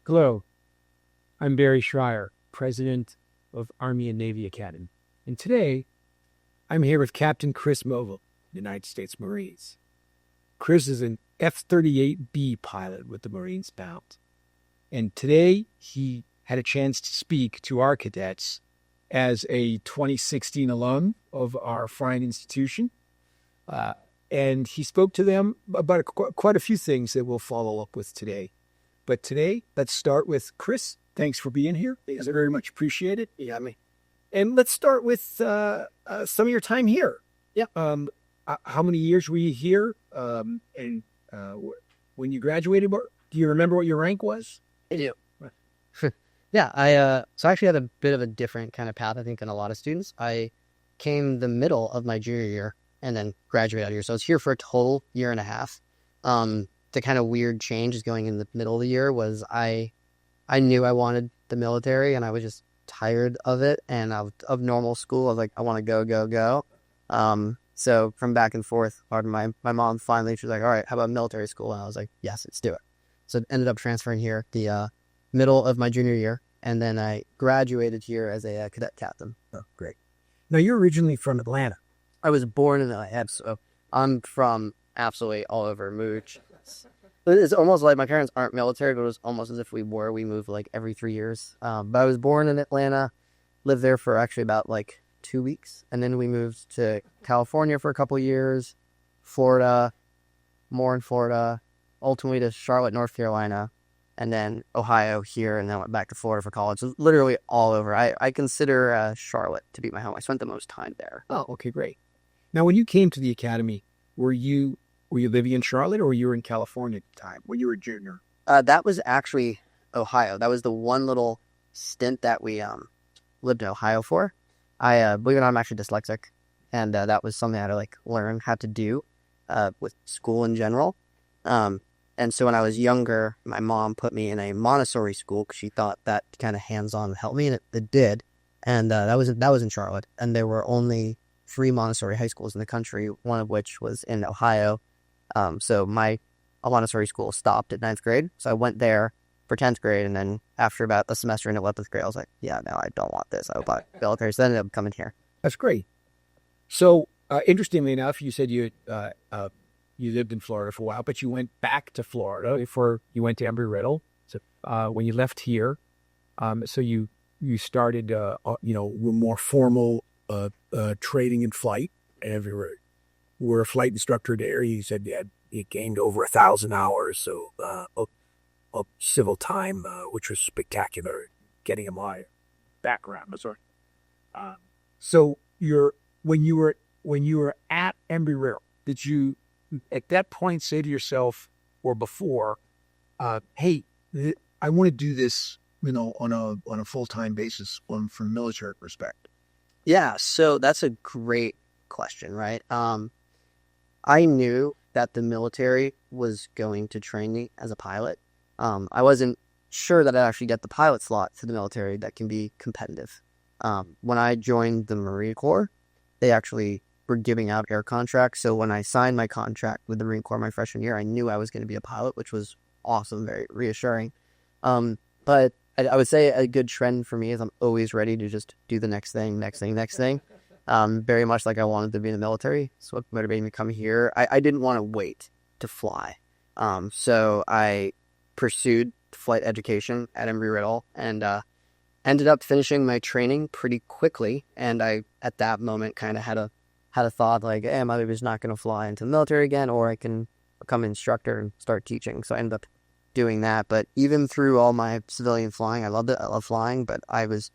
Hello, I'm Barry Schreier, President of Army and Navy Academy. And today, I'm here with Captain Chris Movil, United States Marines. Chris is an F-38B pilot with the Marines bound. And today, he had a chance to speak to our cadets as a 2016 alum of our fine institution. And he spoke to them about quite a few things that we'll follow up with today. But today, let's start with Chris. Thanks for being here. I very much appreciate it. You got me. And let's start with some of your time here. Yeah. How many years were you here? And when you graduated, do you remember what your rank was? I do. Yeah, so I actually had a bit of a different kind of path, I think, than a lot of students. I came the middle of my junior year and then graduated out here. So I was here for a total year and a half. The kind of weird change is going in the middle of the year was I knew I wanted the military and I was just tired of it and of normal school. I was like, I want to go. So from back and forth, my mom finally, she was like, all right, how about military school? And I was like, yes, let's do it. So I ended up transferring here the middle of my junior year. And then I graduated here as a cadet captain. Oh, great. Now, you're originally from Atlanta. I was born in Atlanta, so I'm from absolutely all over. Mooch. It's almost like my parents aren't military, but it was almost as if we were. We moved like every 3 years. But I was born in Atlanta, lived there for actually about like 2 weeks. And then we moved to California for a couple of years, Florida, more in Florida, ultimately to Charlotte, North Carolina, and then Ohio here, and then went back to Florida for college. So literally all over. I consider Charlotte to be my home. I spent the most time there. Oh, okay, great. Now, when you came to the academy, were you living in Charlotte or you were in California at the time when you were a junior? That was actually Ohio. That was the one little stint that we lived in Ohio for. I believe it or not, I'm actually dyslexic, and that was something I had to like learn how to do with school in general. And so when I was younger, my mom put me in a Montessori school because she thought that kind of hands-on would help me, and it did. And that was in Charlotte, and there were only 3 Montessori high schools in the country, one of which was in Ohio. So my Montessori school stopped at 9th grade. So I went there for 10th grade. And then after about a semester in 11th grade, I was like, yeah, no, I don't want this. I would buy military. So I ended up coming here. That's great. So interestingly enough, you said you lived in Florida for a while, but you went back to Florida before you went to Embry-Riddle. So when you left here, so you started, more formal training in flight. And you were a flight instructor there. You said you gained over 1,000 hours of civil time, which was spectacular. Getting a my background, sorry. So when you were at Embry-Riddle, did you at that point say to yourself or before, hey, I want to do this, on a full-time basis from a military perspective? Yeah, so that's a great question, right? I knew that the military was going to train me as a pilot. I wasn't sure that I'd actually get the pilot slot for the military that can be competitive. When I joined the Marine Corps, they actually were giving out air contracts. So when I signed my contract with the Marine Corps my freshman year, I knew I was going to be a pilot, which was awesome, very reassuring. But I would say a good trend for me is I'm always ready to just do the next thing. Very much like I wanted to be in the military. So what motivated me to come here? I didn't want to wait to fly. So I pursued flight education at Embry-Riddle and ended up finishing my training pretty quickly. And I, at that moment, kind of had a thought like, hey, my baby's not going to fly into the military again, or I can become an instructor and start teaching. So I ended up doing that. But even through all my civilian flying, I loved it. I love flying, but I was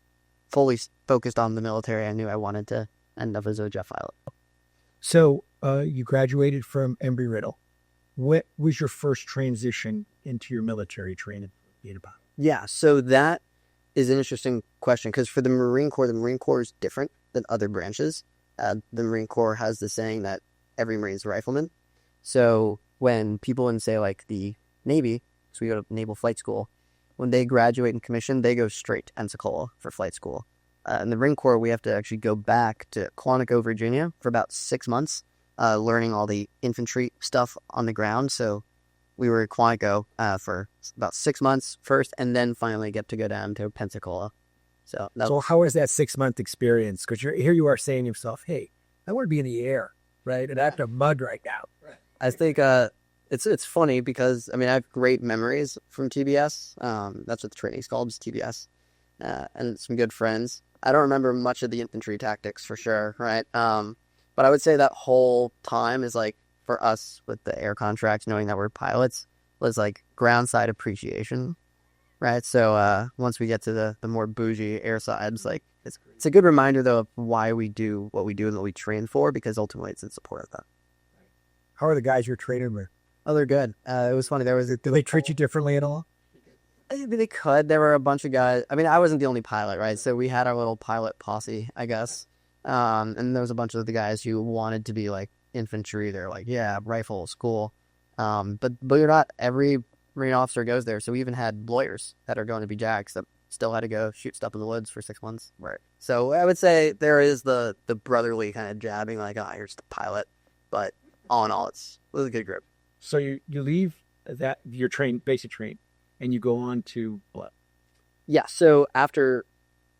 fully focused on the military. I knew I wanted to end up as a jet pilot. So you graduated from Embry-Riddle. What was your first transition into your military training? Yeah, so that is an interesting question because for the Marine Corps is different than other branches. The Marine Corps has the saying that every Marine's a rifleman. So when people in, say, like the Navy, so we go to Naval Flight School, when they graduate and commission, they go straight to Pensacola for flight school. In the Marine Corps, we have to actually go back to Quantico, Virginia for about 6 months, learning all the infantry stuff on the ground. So we were at Quantico for about 6 months first, and then finally get to go down to Pensacola. So So how was that 6 month experience? Because here you are saying to yourself, hey, I want to be in the air, right? And I have to mud right now. I think it's funny because I mean I have great memories from TBS. That's what the training's called, is TBS, and some good friends. I don't remember much of the infantry tactics for sure, right? But I would say that whole time is like for us with the air contracts, knowing that we're pilots, was like ground side appreciation, right? So once we get to the more bougie air sides, like it's a good reminder though of why we do what we do and what we train for, because ultimately it's in support of that. How are the guys you're training with? Oh, they're good. It was funny. Do they treat you differently at all? I mean, they could. There were a bunch of guys. I mean, I wasn't the only pilot, right? So we had our little pilot posse, I guess. And there was a bunch of the guys who wanted to be like infantry. They're like, yeah, rifles, cool. But believe it or not, every Marine officer goes there. So we even had lawyers that are going to be jacks that still had to go shoot stuff in the woods for 6 months. Right. So I would say there is the brotherly kind of jabbing, like, oh, here's the pilot. But all in all, it was a good group. So you leave that your basic train, and you go on to what? Yeah. So after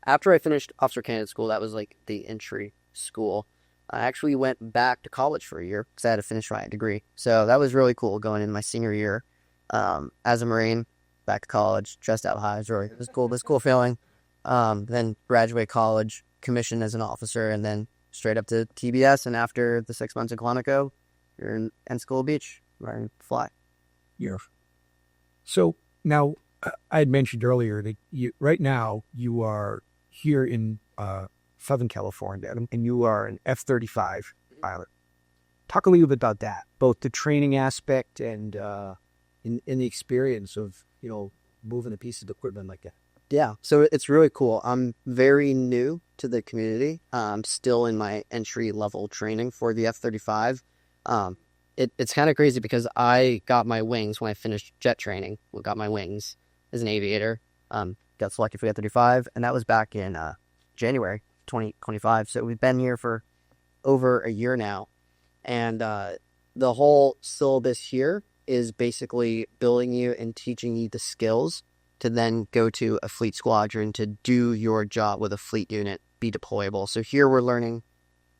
I finished officer candidate school, that was like the entry school. I actually went back to college for a year because I had to finish my degree. So that was really cool going in my senior year as a Marine, back to college, dressed out high. It was cool. It was a cool feeling. Then graduate college, commissioned as an officer, and then straight up to TBS. And after the 6 months in Quantico, you're in Pensacola Beach, where I fly. Yeah. So now, I had mentioned earlier that right now you are here in Southern California, and you are an F-35 pilot. Talk a little bit about that, both the training aspect and in the experience of moving a piece of equipment like that. Yeah, so it's really cool. I'm very new to the community. I'm still in my entry level training for the F-35. It's kind of crazy because I got my wings when I finished jet training. We got my wings as an aviator. Got selected for the F-35, and that was back in January 2025. So we've been here for over a year now. And the whole syllabus here is basically building you and teaching you the skills to then go to a fleet squadron to do your job with a fleet unit, be deployable. So here we're learning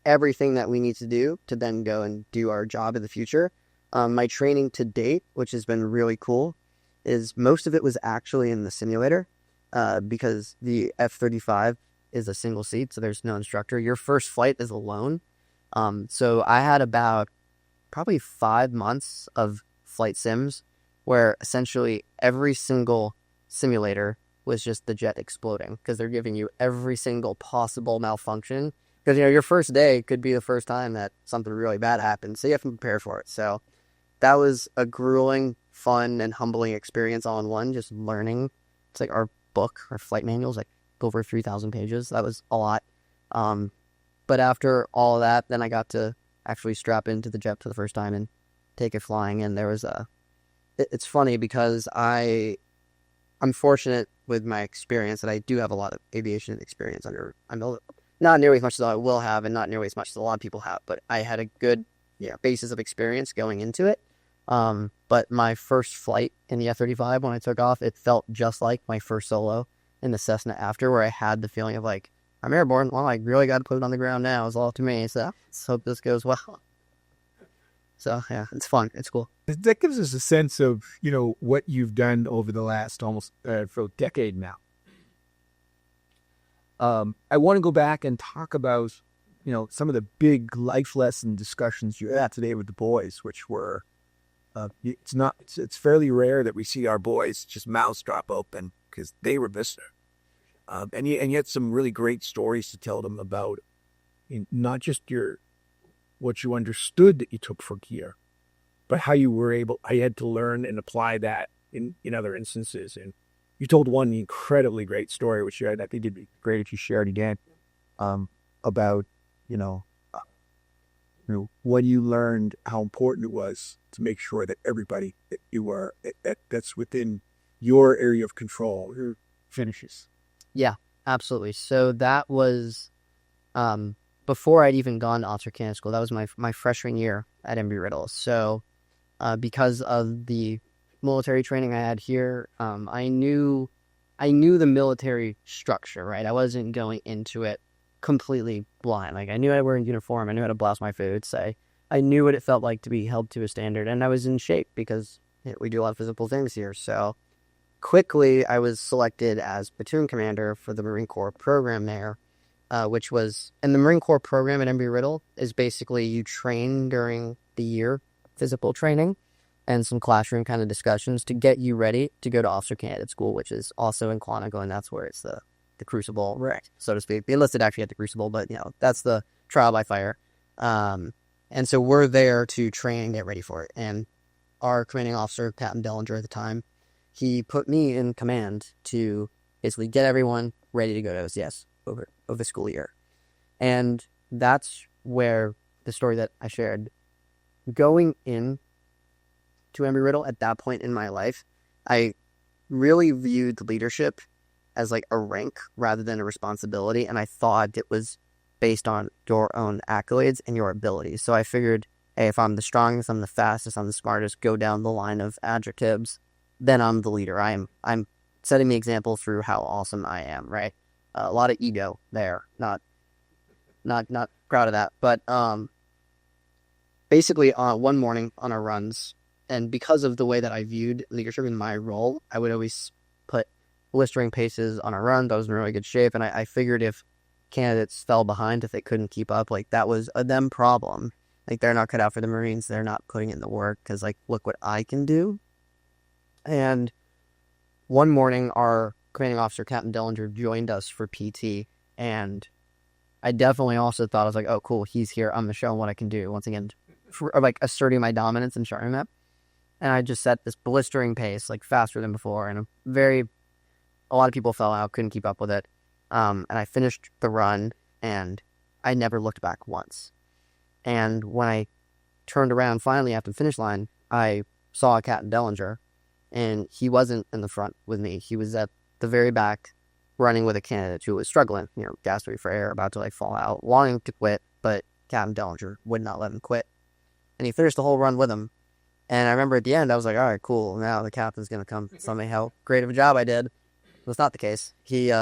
everything that we need to do to then go and do our job in the future. My training to date, which has been really cool, is most of it was actually in the simulator because the F-35 is a single seat, so there's no instructor. Your first flight is alone. So I had about probably 5 months of flight sims where essentially every single simulator was just the jet exploding because they're giving you every single possible malfunction. Because, your first day could be the first time that something really bad happens, so you have to prepare for it. So that was a grueling, fun, and humbling experience all in one, just learning. It's like our flight manual's like over 3,000 pages. That was a lot. But after all of that, then I got to actually strap into the jet for the first time and take it flying. And there was it's funny because I'm fortunate with my experience that I do have a lot of aviation experience not nearly as much as I will have and not nearly as much as a lot of people have, but I had a good basis of experience going into it. But my first flight in the F-35, when I took off, it felt just like my first solo in the Cessna after, where I had the feeling of like, I'm airborne. Well, I really got to put it on the ground now. It's all up to me. So let's hope this goes well. So yeah, it's fun. It's cool. That gives us a sense of, what you've done over the last almost for a decade now. I want to go back and talk about, some of the big life lesson discussions you had today with the boys, which were, it's fairly rare that we see our boys just mouths drop open because they were missing. And yet some really great stories to tell them about, not just what you understood that you took for gear, but how I had to learn and apply that in other instances. And you told one incredibly great story, which I think it'd be great if you shared again, about, when you learned how important it was to make sure that everybody that you are, that's within your area of control, finishes. Yeah, absolutely. So that was before I'd even gone to officer candidate school. That was my freshman year at Embry-Riddle. So because of the military training I had here, I knew the military structure, right? I wasn't going into it completely blind. Like I knew I wear a uniform, I knew how to blouse my food, say I knew what it felt like to be held to a standard, and I was in shape because we do a lot of physical things here. So quickly, I was selected as platoon commander for the Marine Corps program there, and the Marine Corps program at Embry-Riddle is basically you train during the year, physical training, and some classroom kind of discussions to get you ready to go to officer candidate school, which is also in Quantico, and that's where it's the crucible, right, so to speak. The enlisted actually at the crucible, but that's the trial by fire. And so we're there to train and get ready for it. And our commanding officer, Captain Dellinger at the time, he put me in command to basically get everyone ready to go to OCS over the school year. And that's where the story that I shared, going in to Embry-Riddle at that point in my life, I really viewed leadership as like a rank rather than a responsibility. And I thought it was based on your own accolades and your abilities. So I figured, hey, if I'm the strongest, I'm the fastest, I'm the smartest, go down the line of adjectives, then I'm the leader. I'm setting the example through how awesome I am, right? A lot of ego there, not proud of that. But basically, one morning on our runs, and because of the way that I viewed leadership in my role, I would always put blistering paces on our runs. I was in really good shape, and I figured if candidates fell behind, if they couldn't keep up, like that was a them problem. Like they're not cut out for the Marines. They're not putting in the work because like, look what I can do. And one morning, our commanding officer, Captain Dellinger, joined us for PT, and I definitely also thought, I was like, oh, cool, he's here. I'm going to show him what I can do. Once again, like asserting my dominance and showing that. And I just set this blistering pace, like faster than before, and a lot of people fell out, couldn't keep up with it. And I finished the run, and I never looked back once. And when I turned around finally after the finish line, I saw Captain Dellinger, and he wasn't in the front with me. He was at the very back running with a candidate who was struggling, gasping for air, about to like fall out, wanting to quit, but Captain Dellinger would not let him quit. And he finished the whole run with him. And I remember at the end, I was like, all right, cool. Now the captain's going to come tell me how great of a job I did. That's not the case. He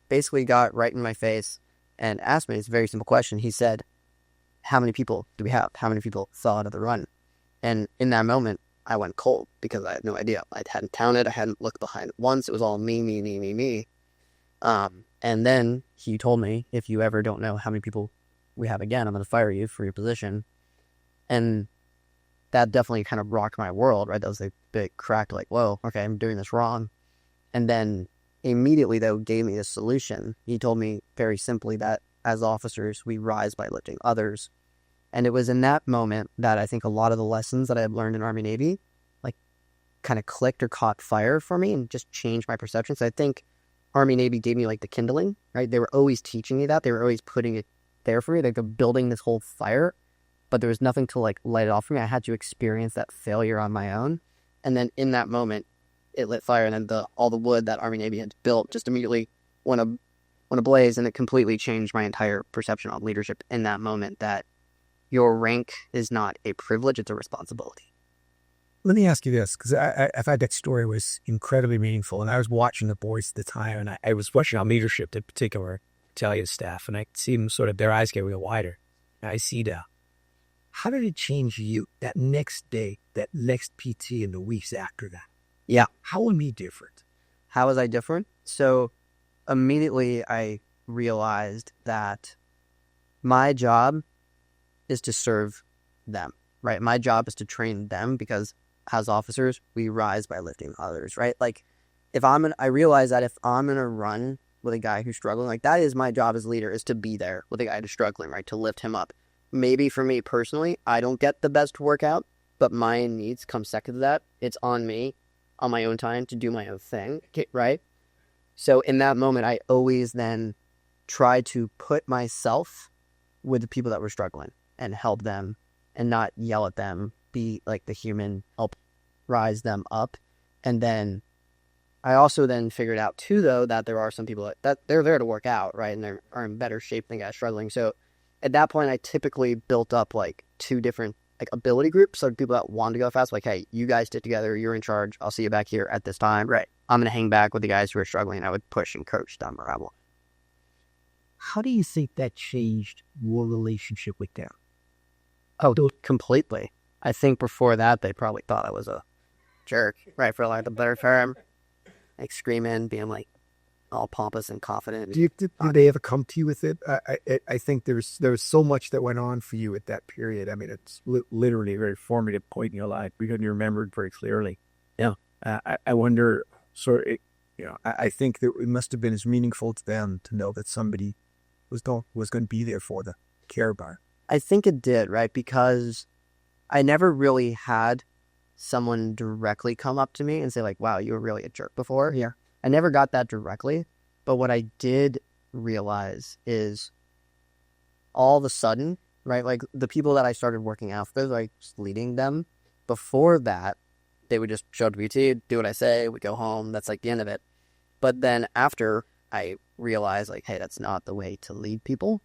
basically got right in my face and asked me, it's a very simple question. He said, how many people do we have? How many people saw another run? And in that moment, I went cold because I had no idea. I hadn't counted. I hadn't looked behind once. It was all me, me, me, me, me. And then he told me, if you ever don't know how many people we have again, I'm going to fire you for your position. And that definitely kind of rocked my world, right? That was a big crack, like, whoa, okay, I'm doing this wrong. And then immediately, though, gave me a solution. He told me very simply that as officers, we rise by lifting others. And it was in that moment that I think a lot of the lessons that I had learned in Army Navy, like, kind of clicked or caught fire for me and just changed my perception. So I think Army Navy gave me, like, the kindling, right? They were always teaching me that. They were always putting it there for me. Like, they're building this whole fire, but there was nothing to, like, light it off for me. I had to experience that failure on my own. And then in that moment, it lit fire, and then all the wood that Army Navy had built just immediately went ablaze, and it completely changed my entire perception on leadership in that moment, that your rank is not a privilege, it's a responsibility. Let me ask you this, because I thought that story was incredibly meaningful, and I was watching the boys at the time, and I was watching on leadership, in particular, battalion staff, and I could see them sort of, their eyes get real wider. And I see that. How did it change you that next day, that next PT and the weeks after that? Yeah. How was me different? How was I different? So immediately I realized that my job is to serve them, right? My job is to train them, because as officers, we rise by lifting others, right? Like, I realize that if I'm going to run with a guy who's struggling, like, that is my job as leader, is to be there with a guy who's struggling, right? To lift him up. Maybe for me personally, I don't get the best workout, but my needs come second to that. It's on me, on my own time, to do my own thing, right? So in that moment, I always then try to put myself with the people that were struggling and help them and not yell at them, be like the human, help rise them up. And then I also then figured out too, though, that there are some people that they're there to work out, right? And they are in better shape than guys struggling. So at that point, I typically built up like 2 different like ability groups, so people that want to go fast, like, hey, you guys stick together, you're in charge, I'll see you back here at this time. Right. I'm gonna hang back with the guys who are struggling. I would push and coach them or I will. How do you think that changed your relationship with them? Oh, completely. I think before that they probably thought I was a jerk, right? For like the better term. Like screaming, being like all pompous and confident. Did they ever come to you with it? I think there was so much that went on for you at that period. I mean, it's literally a very formative point in your life because you remembered very clearly. Yeah. I wonder, I think that it must have been as meaningful to them to know that somebody was going to be there for them, care about it. I think it did, right? Because I never really had someone directly come up to me and say like, wow, you were really a jerk before. Yeah. I never got that directly. But what I did realize is all of a sudden, right? Like the people that I started working out with, like leading them, before that, they would just show up to PT, do what I say, we go home. That's like the end of it. But then after I realized like, hey, that's not the way to lead people.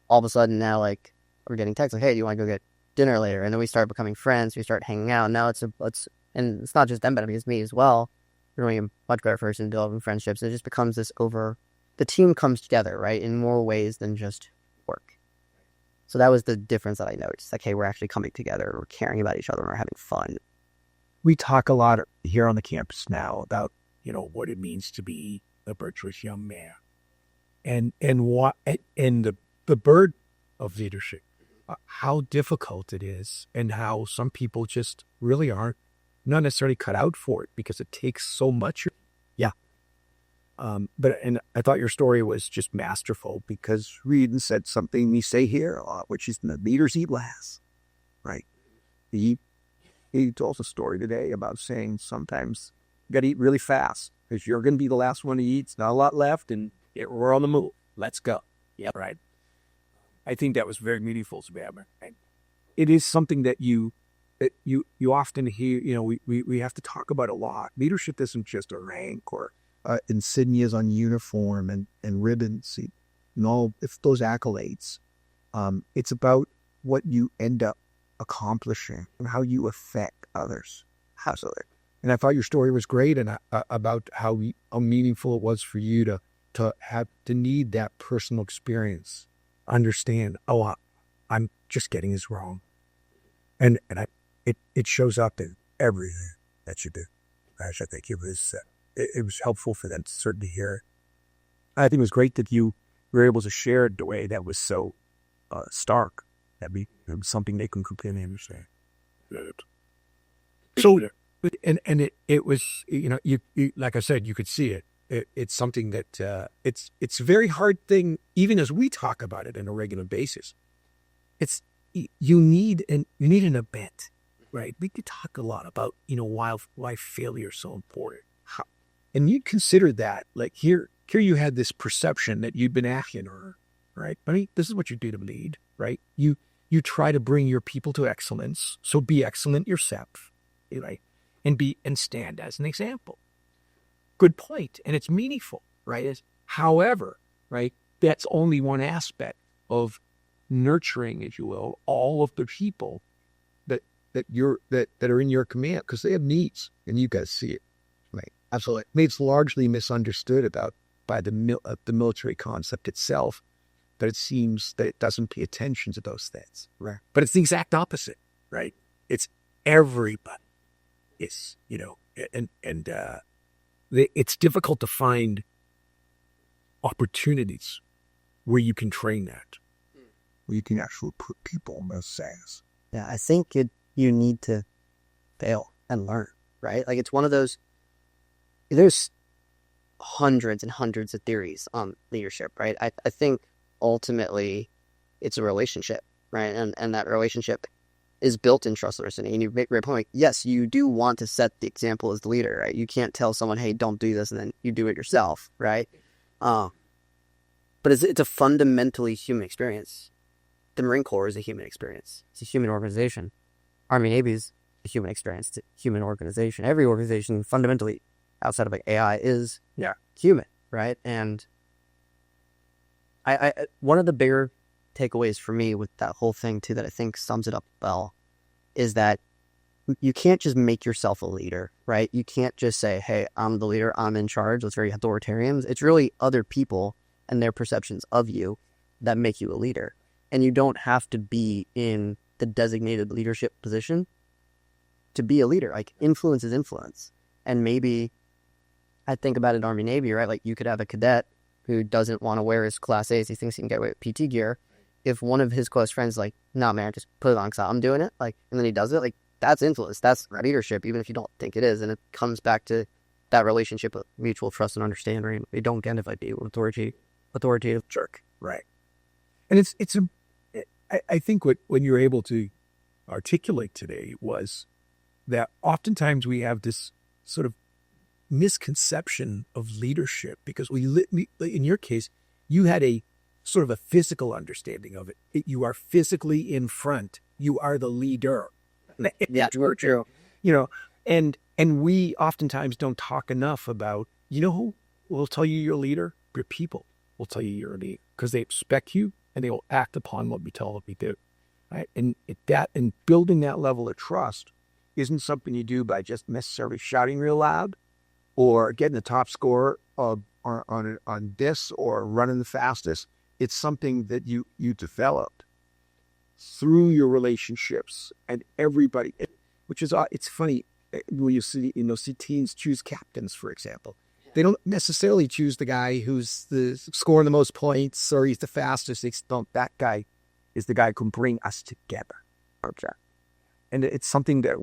All of a sudden now, like we're getting texts like, hey, do you want to go get dinner later? And then we start becoming friends. We start hanging out. Now and it's not just them, but it's me as well. We're doing a much better person, building friendships. It just becomes the team comes together, right? In more ways than just work. So that was the difference that I noticed. Like, hey, we're actually coming together. We're caring about each other. And we're having fun. We talk a lot here on the campus now about, what it means to be a virtuous young man and the burden of leadership, how difficult it is and how some people just really aren't not necessarily cut out for it because it takes so much. Yeah. And I thought your story was just masterful because Reed said something we say here a lot, which is the leaders eat last, right? He told a story today about saying sometimes you got to eat really fast because you're going to be the last one to eat. It's not a lot left and we're on the move. Let's go. Yeah. Right. I think that was very meaningful to me. Right? It is something that you often hear, we have to talk about a lot. Leadership isn't just a rank or insignias on uniform and ribbons and all if those accolades. It's about what you end up accomplishing and how you affect others. And I thought your story was great and about how meaningful it was for you to need that personal experience, understand, I'm just getting this wrong. And it shows up in everything that you do. Gosh, I think it was helpful for them to certainly hear it. I think it was great that you were able to share it the way that was so stark. That be something they can completely understand. So, and it was, you like I said, you could see it. It's something that it's a very hard thing, even as we talk about it on a regular basis. You need an event, right? We could talk a lot about why failure is so important. And you consider that like here you had this perception that you'd been acting, right? I mean, this is what you do to lead, right? You try to bring your people to excellence, so be excellent yourself, right? And stand as an example. Good point, and it's meaningful, right? However, right, that's only one aspect of nurturing, if you will, all of the people that are in your command because they have needs, and you guys see it, right? Absolutely. I mean, it's largely misunderstood by the military concept itself, but it seems that it doesn't pay attention to those things, right? But it's the exact opposite, right? It's everybody. It's it's difficult to find opportunities where you can train that, where you can actually put people on those sass. Yeah, I think you need to fail and learn, right? Like it's one of those. There's hundreds and hundreds of theories on leadership, right? I think ultimately it's a relationship, right? And that relationship is built in trust listening. And you make a great point. Yes, you do want to set the example as the leader, right? You can't tell someone, hey, don't do this, and then you do it yourself, right? But it's a fundamentally human experience. The Marine Corps is a human experience. It's a human organization. Army Navy is a human experience. It's a human organization. Every organization fundamentally outside of like AI is human, right? And I one of the bigger takeaways for me with that whole thing too that I think sums it up well is that you can't just make yourself a leader, right? You can't just say, hey, I'm the leader, I'm in charge. That's very authoritarian. It's really other people and their perceptions of you that make you a leader. And you don't have to be in the designated leadership position to be a leader. Like, influence is influence. And maybe I think about it, Army Navy, right? Like, you could have a cadet who doesn't want to wear his Class A's. He thinks he can get away with PT gear. If one of his close friends is like, nah, man, just put it on because I'm doing it, like, and then he does it, like, that's influence. That's leadership, even if you don't think it is. And it comes back to that relationship of mutual trust and understanding. You don't get if I be an authoritative jerk. Right. And I think when you're able to articulate today was that oftentimes we have this sort of misconception of leadership because in your case, you had a sort of a physical understanding of it. You are physically in front. You are the leader. Yeah, true. You know, and we oftentimes don't talk enough about, who will tell you you're a leader? Your people will tell you you're a leader because they expect you and they will act upon what we tell them to do. Right? And building that level of trust isn't something you do by just necessarily shouting real loud or getting the top score on this or running the fastest. It's something that you developed through your relationships and everybody, which is, it's funny when you see teams choose captains, for example. They don't necessarily choose the guy who's scoring the most points or he's the fastest. That guy is the guy who can bring us together. Okay. And it's something that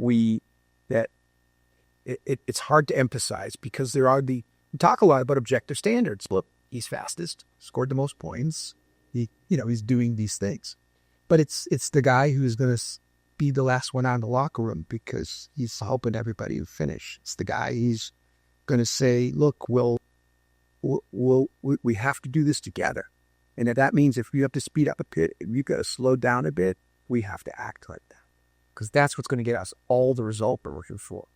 it's hard to emphasize because we talk a lot about objective standards. Look, he's fastest, scored the most points. He's doing these things. But it's the guy who's going to be the last one out of the locker room because he's helping everybody finish. It's the guy he's going to say, look, we have to do this together. And if that means if you have to speed up a bit, if you've got to slow down a bit, we have to act like that. Because that's what's going to get us all the result we're looking for.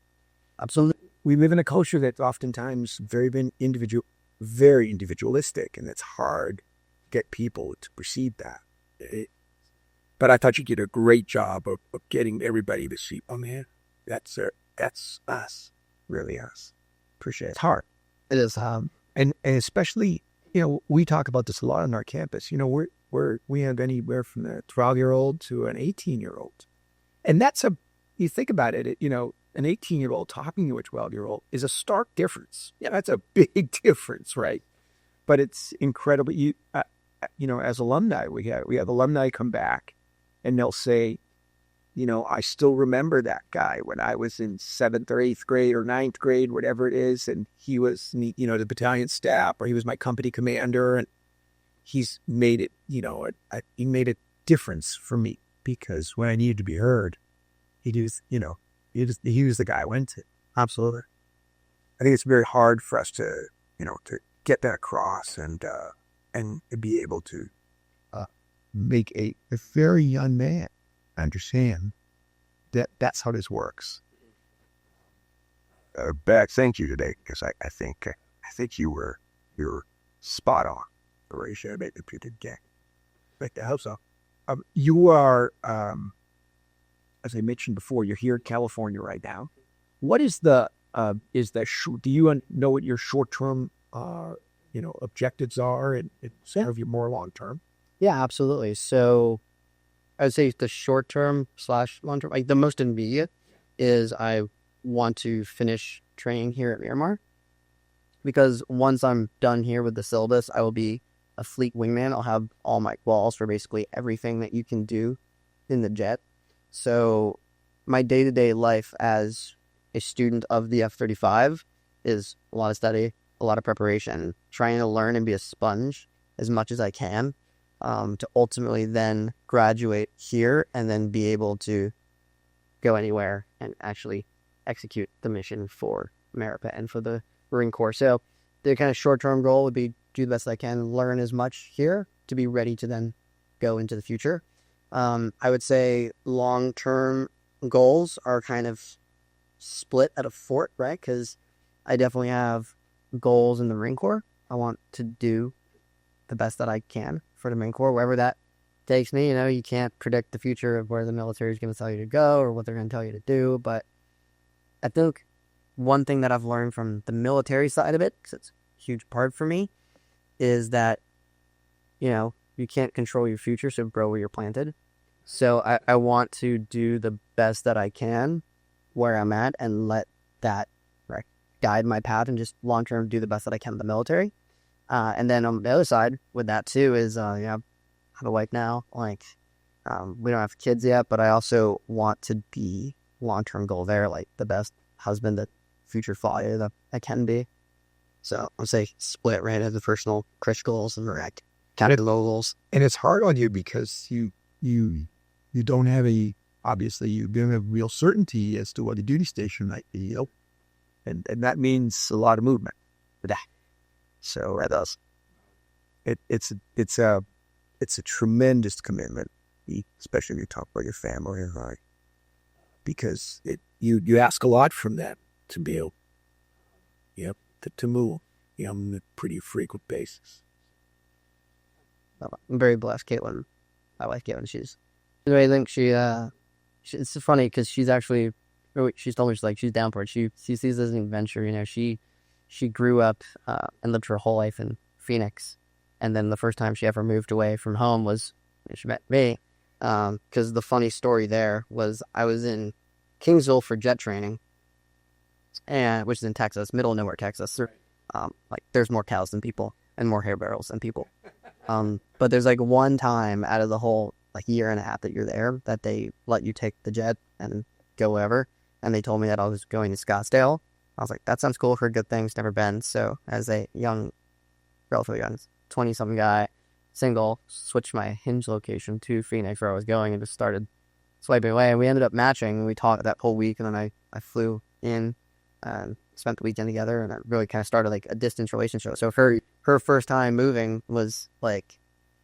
Absolutely. We live in a culture that's oftentimes very individualistic, and it's hard to get people to perceive that. But I thought you did a great job of getting everybody to see, oh man, that's us, really us. Appreciate it. It's hard. It is. And especially, we talk about this a lot on our campus. We have anywhere from a 12-year-old to an 18-year-old. And you think about it, an 18-year-old talking to a 12-year-old is a stark difference. Yeah, that's a big difference, right? But it's incredibly, as alumni, we have alumni come back and they'll say, I still remember that guy when I was in 7th or 8th grade or 9th grade, whatever it is. And he was, the battalion staff, or he was my company commander. And he's made it, he made a difference for me because when I needed to be heard, he was the guy I went to. Absolutely. I think it's very hard for us to get that across and be able to make a very young man understand that that's how this works. Back, thank you today because I think you were spot on. Horatio, I made the good gang. I hope so. You are, as I mentioned before, you're here in California right now. What is do you know what your short-term objectives are and some of your more long-term? Yeah, absolutely. So I would say the short-term / long-term, like the most immediate is I want to finish training here at Miramar because once I'm done here with the syllabus, I will be a fleet wingman. I'll have all my quals for basically everything that you can do in the jet. So my day-to-day life as a student of the F-35 is a lot of study, a lot of preparation, trying to learn and be a sponge as much as I can to ultimately then graduate here and then be able to go anywhere and actually execute the mission for America and for the Marine Corps. So the kind of short-term goal would be do the best I can, learn as much here to be ready to then go into the future. I would say long-term goals are kind of split at a fort, right? Because I definitely have goals in the Marine Corps. I want to do the best that I can for the Marine Corps, wherever that takes me. You can't predict the future of where the military is going to tell you to go or what they're going to tell you to do. But I think one thing that I've learned from the military side of it, because it's a huge part for me, is that, you can't control your future, so grow where you're planted. So I want to do the best that I can where I'm at and let that guide my path and just long-term do the best that I can in the military. And then on the other side with that too is, I have a wife now. We don't have kids yet, but I also want to be long-term goal there, like the best husband, the future father that I can be. So I'll say split right into personal Chris goals and direct kind of low goals. And it's hard on you because you don't have obviously you don't have real certainty as to what the duty station might be, and that means a lot of movement. So That does. it's a tremendous commitment, especially if you talk about your family, right? Because you ask a lot from them to be able, to move, on a pretty frequent basis. I'm very blessed, Caitlin. My wife, Caitlin, I think it's funny because she's actually, she's told me she's down for it. She sees this as an adventure. She grew up and lived her whole life in Phoenix, and then the first time she ever moved away from home was when she met me. Because the funny story there was I was in Kingsville for jet training, which is in Texas, middle of nowhere, Texas. There's more cows than people and more hair barrels than people. But there's one time out of the whole year and a half that you're there that they let you take the jet and go wherever. And they told me that I was going to Scottsdale. I was like, that sounds cool, for good things, never been. So as a relatively young, 20-something guy, single, switched my hinge location to Phoenix where I was going and just started swiping away. And we ended up matching. We talked that whole week, and then I flew in and spent the weekend together, and it really kind of started a distance relationship. So her first time moving was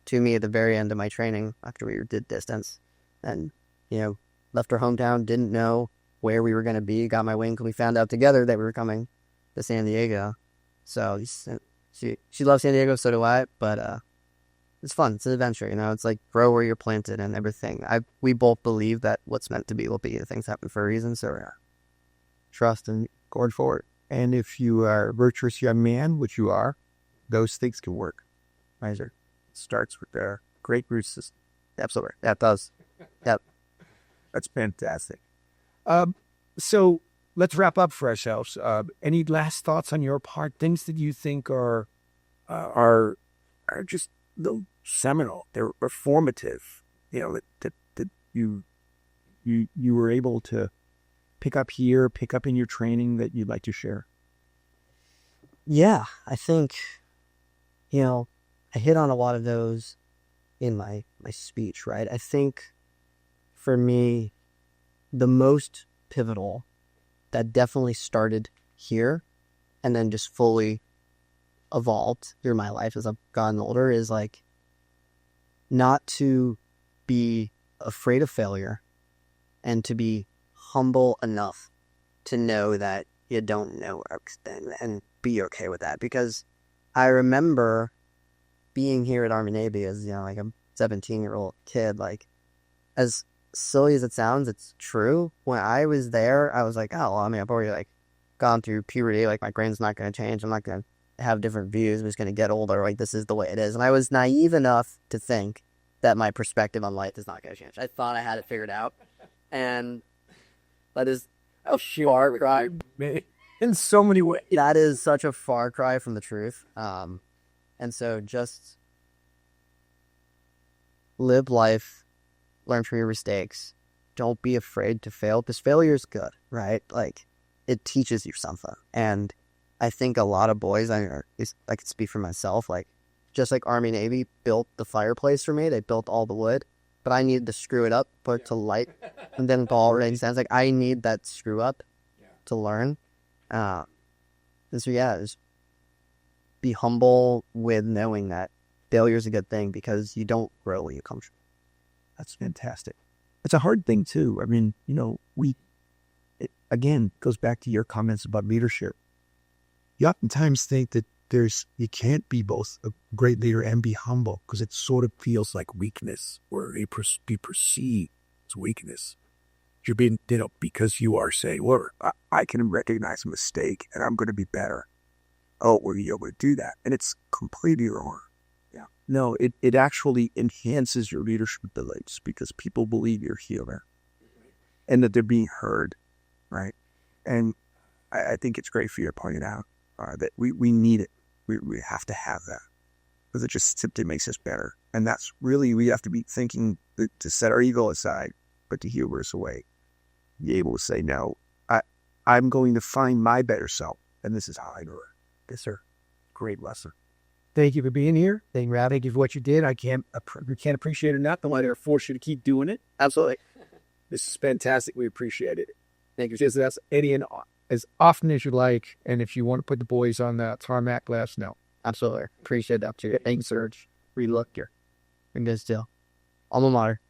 to me at the very end of my training after we did distance, and left her hometown, didn't know where we were going to be, got my wing, and we found out together that we were coming to San Diego. So she loves San Diego, so do I, but it's fun. It's an adventure, it's grow where you're planted and everything. We both believe that what's meant to be will be. Things happen for a reason, so trust and going forward. And if you are a virtuous young man, which you are, those things can work. It starts with a great root system. Absolutely. That does. Yep. That's fantastic. So let's wrap up for ourselves. Any last thoughts on your part? Things that you think are just seminal. They're formative. That you were able to pick up in your training that you'd like to share. Yeah, I think I hit on a lot of those in my speech, right? I think for me, the most pivotal that definitely started here and then just fully evolved through my life as I've gotten older is not to be afraid of failure and to be humble enough to know that you don't know everything and be okay with that. Because I remember being here at Army Navy as a 17-year-old kid, as silly as it sounds, it's true. When I was there, I was I've already gone through puberty. My brain's not going to change. I'm not going to have different views. I'm just going to get older. This is the way it is. And I was naive enough to think that my perspective on life is not going to change. I thought I had it figured out, and that is a far cry in so many ways. That is such a far cry from the truth. And so just live life, learn from your mistakes. Don't be afraid to fail, because failure is good, right? It teaches you something. And I think a lot of boys, I can speak for myself, just like Army Navy built the fireplace for me, they built all the wood, but I needed to screw it up, put it to light, and then it all makes sense. I need that screw up to learn. And so just be humble with knowing that failure is a good thing, because you don't grow when you come from. That's fantastic. It's a hard thing too. It again goes back to your comments about leadership. You oftentimes think that you can't be both a great leader and be humble, because it sort of feels like weakness, or be perceived as weakness. You're being, because you are saying, well, I can recognize a mistake and I'm going to be better. Oh, were you able to do that? And it's completely wrong. Yeah. No, it actually enhances your leadership abilities, because people believe you're healer and that they're being heard, right? And I think it's great for you to point it out, that we need it. We have to have that, because it just simply makes us better. And that's really, we have to be thinking to set our ego aside, but to humor us away. Be able to say, no, I'm going to find my better self, and this is how I do it. Yes, sir. Great lesson. Thank you for being here. Thank you for what you did. We can't appreciate it enough. Don't let it force you to keep doing it. Absolutely. This is fantastic. We appreciate it. Thank you. Just ask Eddie as often as you like. And if you want to put the boys on the tarmac, let us know. Absolutely. Appreciate the opportunity. Thanks, Serge. Relook here. And good still. Alma mater.